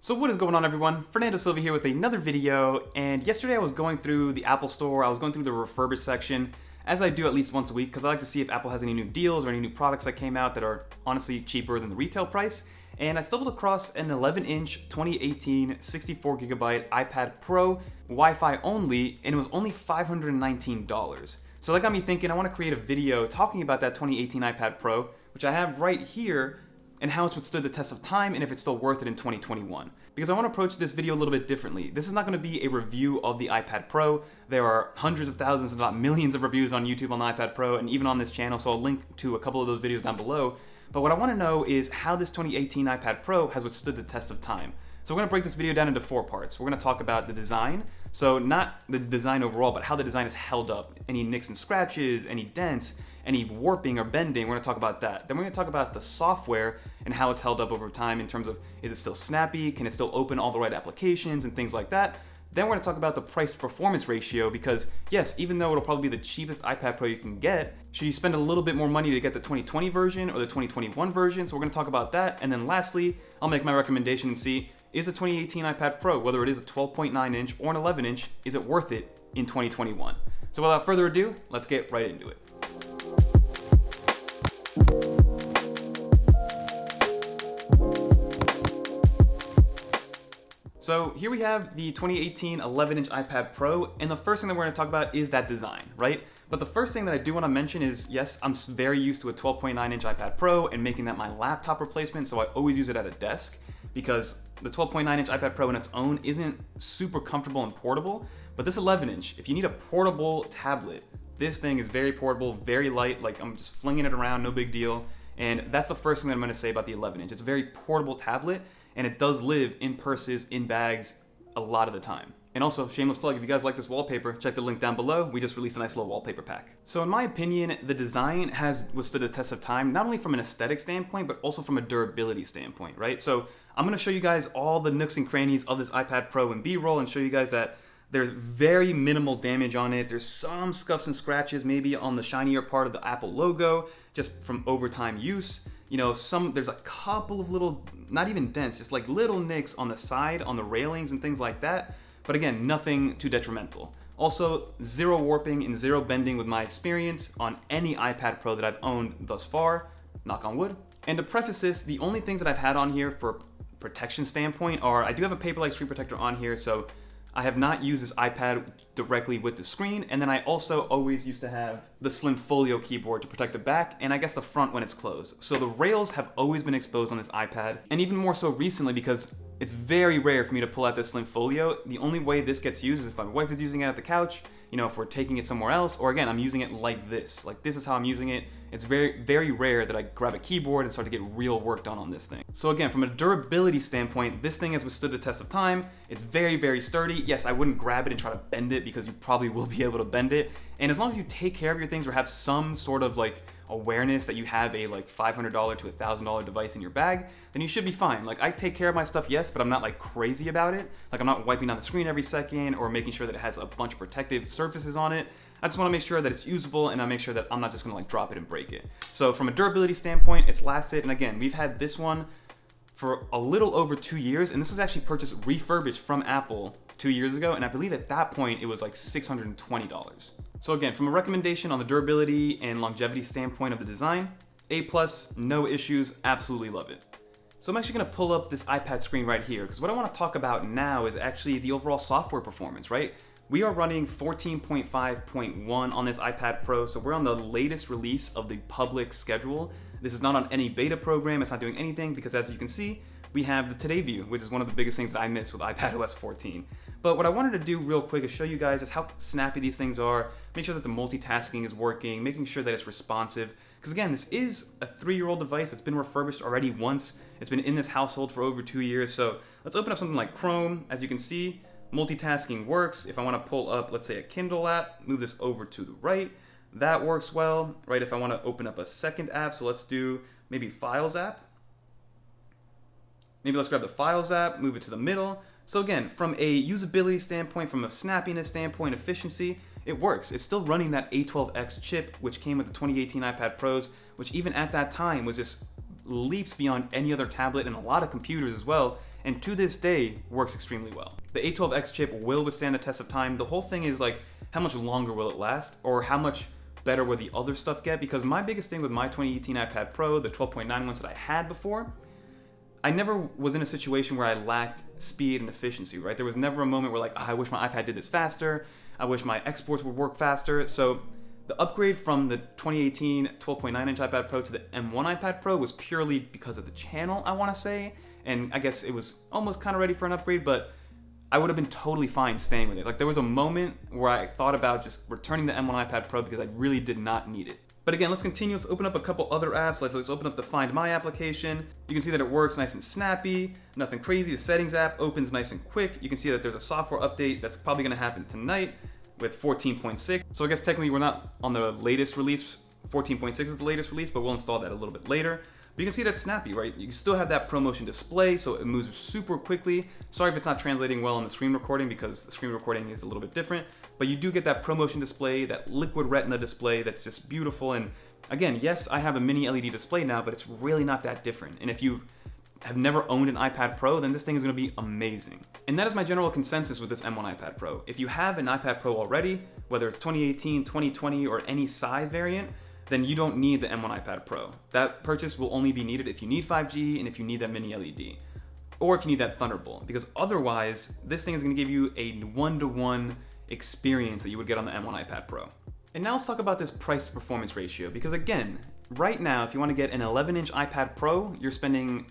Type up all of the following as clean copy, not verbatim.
So what is going on, everyone? Fernando Silva here with another video, and yesterday I was going through the Apple Store. I was going through the refurbished section, as I do at least once a week, because I like to see if Apple has any new deals or any new products that came out that are honestly cheaper than the retail price. And I stumbled across an 11-inch 2018 64GB iPad Pro, Wi-Fi only, and it was only $519. So that got me thinking I want to create a video talking about that 2018 iPad Pro, which I have right here, and how it's withstood the test of time and if it's still worth it in 2021. Because I want to approach this video a little bit differently. This is not going to be a review of the iPad Pro. There are hundreds of thousands, if not millions of reviews on YouTube on the iPad Pro and even on this channel, so I'll link to a couple of those videos down below. But what I want to know is how this 2018 iPad Pro has withstood the test of time. So we're going to break this video down into 4 parts. We're going to talk about the design, so not the design overall, but how the design is held up. Any nicks and scratches, any dents, any warping or bending, we're going to talk about that. Then we're going to talk about the software and how it's held up over time in terms of, is it still snappy, can it still open all the right applications and things like that. Then we're going to talk about the price-to-performance ratio because, yes, even though it'll probably be the cheapest iPad Pro you can get, should you spend a little bit more money to get the 2020 version or the 2021 version? So we're going to talk about that. And then lastly, I'll make my recommendation and see, is a 2018 iPad Pro, whether it is a 12.9-inch or an 11-inch, is it worth it in 2021? So without further ado, let's get right into it. So here we have the 2018 11-inch iPad Pro, and the first thing that we're going to talk about is that design, right? But the first thing that I do want to mention is, yes, I'm very used to a 12.9-inch iPad Pro and making that my laptop replacement, so I always use it at a desk because the 12.9-inch iPad Pro on its own isn't super comfortable and portable, but this 11-inch, if you need a portable tablet, this thing is very portable, very light, like I'm just flinging it around, no big deal, and that's the first thing that I'm going to say about the 11-inch. It's a very portable tablet, and it does live in purses, in bags, a lot of the time. And also, shameless plug, if you guys like this wallpaper, check the link down below. We just released a nice little wallpaper pack. So in my opinion, the design has withstood the test of time, not only from an aesthetic standpoint, but also from a durability standpoint, right? So I'm gonna show you guys all the nooks and crannies of this iPad Pro in B-roll and show you guys that there's very minimal damage on it. There's some scuffs and scratches maybe on the shinier part of the Apple logo, just from overtime use. You know, there's a couple of little, not even dents, just like little nicks on the side, on the railings and things like that. But again, nothing too detrimental. Also, zero warping and zero bending with my experience on any iPad Pro that I've owned thus far, knock on wood. And to preface this, the only things that I've had on here for protection standpoint are, I do have a paper-like screen protector on here, so I have not used this iPad directly with the screen, and then I also always used to have the slim folio keyboard to protect the back, and I guess the front when it's closed. So the rails have always been exposed on this iPad, and even more so recently because it's very rare for me to pull out this slim folio. The only way this gets used is if my wife is using it at the couch, you know, if we're taking it somewhere else, or again, I'm using it like this. Like this is how I'm using it. It's very, very rare that I grab a keyboard and start to get real work done on this thing. So again, from a durability standpoint, this thing has withstood the test of time. It's very, very sturdy. Yes, I wouldn't grab it and try to bend it because you probably will be able to bend it. And as long as you take care of your things or have some sort of like awareness that you have a like $500 to $1,000 device in your bag, then you should be fine. Like I take care of my stuff, yes, but I'm not like crazy about it. Like I'm not wiping down the screen every second or making sure that it has a bunch of protective surfaces on it. I just want to make sure that it's usable and I make sure that I'm not just going to like drop it and break it. So from a durability standpoint, it's lasted. And again, we've had this one for a little over 2 years, and this was actually purchased refurbished from Apple 2 years ago, and I believe at that point it was like $620. So again, from a recommendation on the durability and longevity standpoint of the design, A+, no issues, absolutely love it. So I'm actually going to pull up this iPad screen right here, because what I want to talk about now is actually the overall software performance, right? We are running 14.5.1 on this iPad Pro, so we're on the latest release of the public schedule. This is not on any beta program, it's not doing anything, because as you can see, we have the Today View, which is one of the biggest things that I miss with iPadOS 14. But what I wanted to do real quick is show you guys just how snappy these things are, make sure that the multitasking is working, making sure that it's responsive. Because again, this is a 3-year-old device that's been refurbished already once. It's been in this household for over 2 years. So let's open up something like Chrome. As you can see, multitasking works. If I want to pull up, let's say, a Kindle app, move this over to the right, that works well, right? If I want to open up a second app, so let's do maybe Files app. Maybe let's grab the Files app, move it to the middle. So again, from a usability standpoint, from a snappiness standpoint, efficiency, it works. It's still running that A12X chip, which came with the 2018 iPad Pros, which even at that time was just leaps beyond any other tablet and a lot of computers as well. and to this day works extremely well. The A12X chip will withstand the test of time. The whole thing is like, how much longer will it last, or how much better will the other stuff get? Because my biggest thing with my 2018 iPad Pro, the 12.9 ones that I had before, I never was in a situation where I lacked speed and efficiency, right? There was never a moment where like, I wish my iPad did this faster, I wish my exports would work faster. So the upgrade from the 2018 12.9-inch iPad Pro to the M1 iPad Pro was purely because of the channel, I want to say, and I guess it was almost kind of ready for an upgrade, but I would have been totally fine staying with it. Like there was a moment where I thought about just returning the M1 iPad Pro because I really did not need it. But again, let's continue. Let's open up a couple other apps. Let's open up the Find My application. You can see that it works nice and snappy, nothing crazy. The Settings app opens nice and quick. You can see that there's a software update that's probably gonna happen tonight with 14.6. So I guess technically we're not on the latest release. 14.6 is the latest release, but we'll install that a little bit later. But you can see that's snappy, right? You still have that ProMotion display, so it moves super quickly. Sorry if it's not translating well on the screen recording because the screen recording is a little bit different, but you do get that ProMotion display, that liquid retina display that's just beautiful. And again, yes, I have a mini LED display now, but it's really not that different. And if you have never owned an iPad Pro, then this thing is gonna be amazing. And that is my general consensus with this M1 iPad Pro. If you have an iPad Pro already, whether it's 2018, 2020, or any size variant, then you don't need the M1 iPad Pro. That purchase will only be needed if you need 5G and if you need that mini LED, or if you need that Thunderbolt, because otherwise, this thing is gonna give you a one-to-one experience that you would get on the M1 iPad Pro. And now let's talk about this price to performance ratio, because again, right now, if you wanna get an 11-inch iPad Pro, you're spending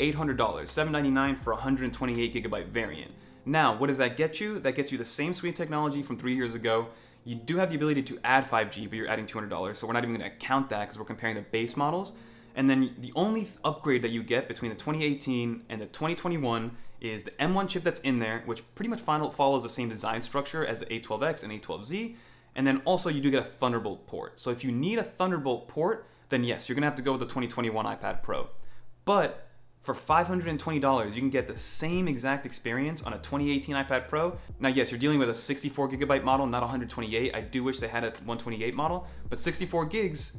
$800, $799 for a 128 gigabyte variant. Now, what does that get you? That gets you the same sweet technology from 3 years ago. You do have the ability to add 5G, but you're adding $200, so we're not even gonna count that because we're comparing the base models. And then the only upgrade that you get between the 2018 and the 2021 is the M1 chip that's in there, which pretty much follows the same design structure as the A12X and A12Z. And then also you do get a Thunderbolt port. So if you need a Thunderbolt port, then yes, you're gonna have to go with the 2021 iPad Pro. But for $520, you can get the same exact experience on a 2018 iPad Pro. Now, yes, you're dealing with a 64 gigabyte model, not 128. I do wish they had a 128 model, but 64 gigs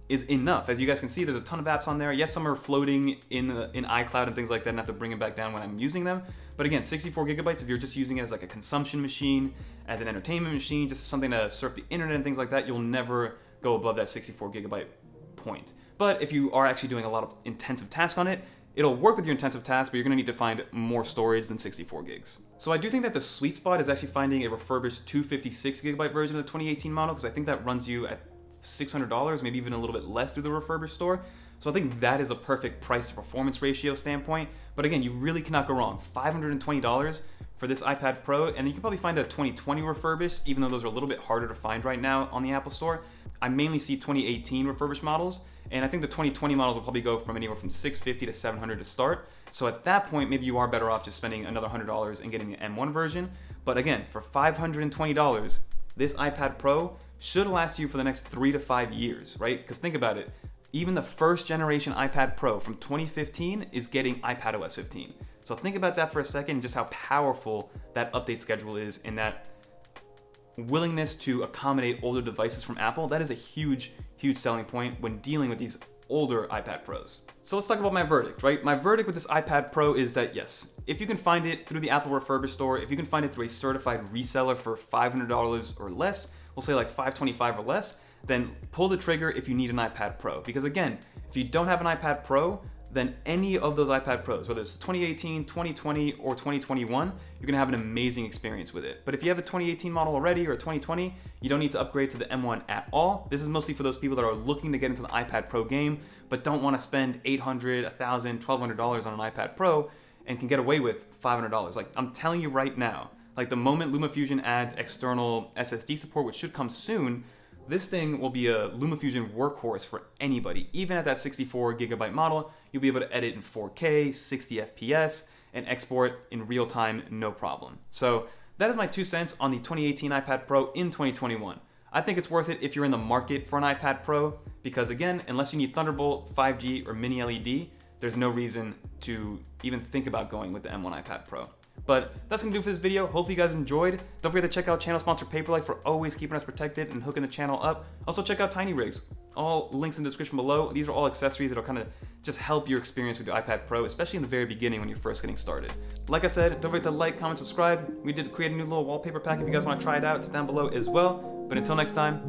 is enough. As you guys can see, there's a ton of apps on there. Yes, some are floating in iCloud and things like that, and I have to bring them back down when I'm using them. But again, 64 gigabytes, if you're just using it as like a consumption machine, as an entertainment machine, just something to surf the internet and things like that, you'll never go above that 64 gigabyte point. But if you are actually doing a lot of intensive tasks on it, it'll work with your intensive tasks, but you're gonna need to find more storage than 64 gigs. So I do think that the sweet spot is actually finding a refurbished 256 gigabyte version of the 2018 model, because I think that runs you at $600, maybe even a little bit less through the refurbished store. So I think that is a perfect price to performance ratio standpoint. But again, you really cannot go wrong. $520 for this iPad Pro, and you can probably find a 2020 refurbished, even though those are a little bit harder to find right now on the Apple Store. I mainly see 2018 refurbished models, and I think the 2020 models will probably go from anywhere from $650 to $700 to start. So at that point, maybe you are better off just spending another $100 and getting the M1 version. But again, for $520, this iPad Pro should last you for the next 3 to 5 years, right? Because think about it, even the first generation iPad Pro from 2015 is getting iPadOS 15. So think about that for a second, just how powerful that update schedule is and that willingness to accommodate older devices from Apple. That is a huge, huge selling point when dealing with these older iPad Pros. So let's talk about my verdict, right? My verdict with this iPad Pro is that yes, if you can find it through the Apple refurbished store, if you can find it through a certified reseller for $500 or less, we'll say like $525 or less, then pull the trigger if you need an iPad Pro. Because again, if you don't have an iPad Pro, then any of those iPad Pros, whether it's 2018, 2020, or 2021, you're gonna have an amazing experience with it. But if you have a 2018 model already or a 2020, you don't need to upgrade to the M1 at all. This is mostly for those people that are looking to get into the iPad Pro game, but don't wanna spend $800, $1,000, $1,200 on an iPad Pro and can get away with $500. Like, I'm telling you right now, like the moment LumaFusion adds external SSD support, which should come soon, this thing will be a LumaFusion workhorse for anybody. Even at that 64 gigabyte model, you'll be able to edit in 4K, 60 FPS, and export in real time, no problem. So that is my 2 cents on the 2018 iPad Pro in 2021. I think it's worth it if you're in the market for an iPad Pro, because again, unless you need Thunderbolt, 5G, or mini LED, there's no reason to even think about going with the M1 iPad Pro. But that's gonna do for this video. Hopefully you guys enjoyed. Don't forget to check out channel sponsor Paperlike for always keeping us protected and hooking the channel up. Also check out Tiny Rigs. All links in the description below. These are all accessories that'll kind of just help your experience with the iPad Pro, especially in the very beginning when you're first getting started. Like I said, don't forget to like, comment, subscribe. We did create a new little wallpaper pack if you guys want to try it out. It's down below as well. But until next time.